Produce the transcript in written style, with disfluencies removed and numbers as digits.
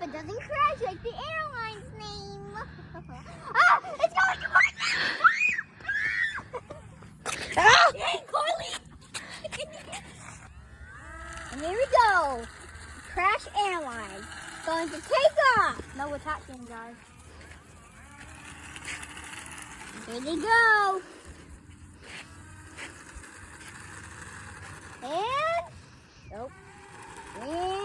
it doesn't crash like the airline's name. Ah! It's going to work now! Ah! Hey, Carly! And here we go. Crash Airline. Going to take off. No, we're taxiing, guys. Here they go. And, nope. And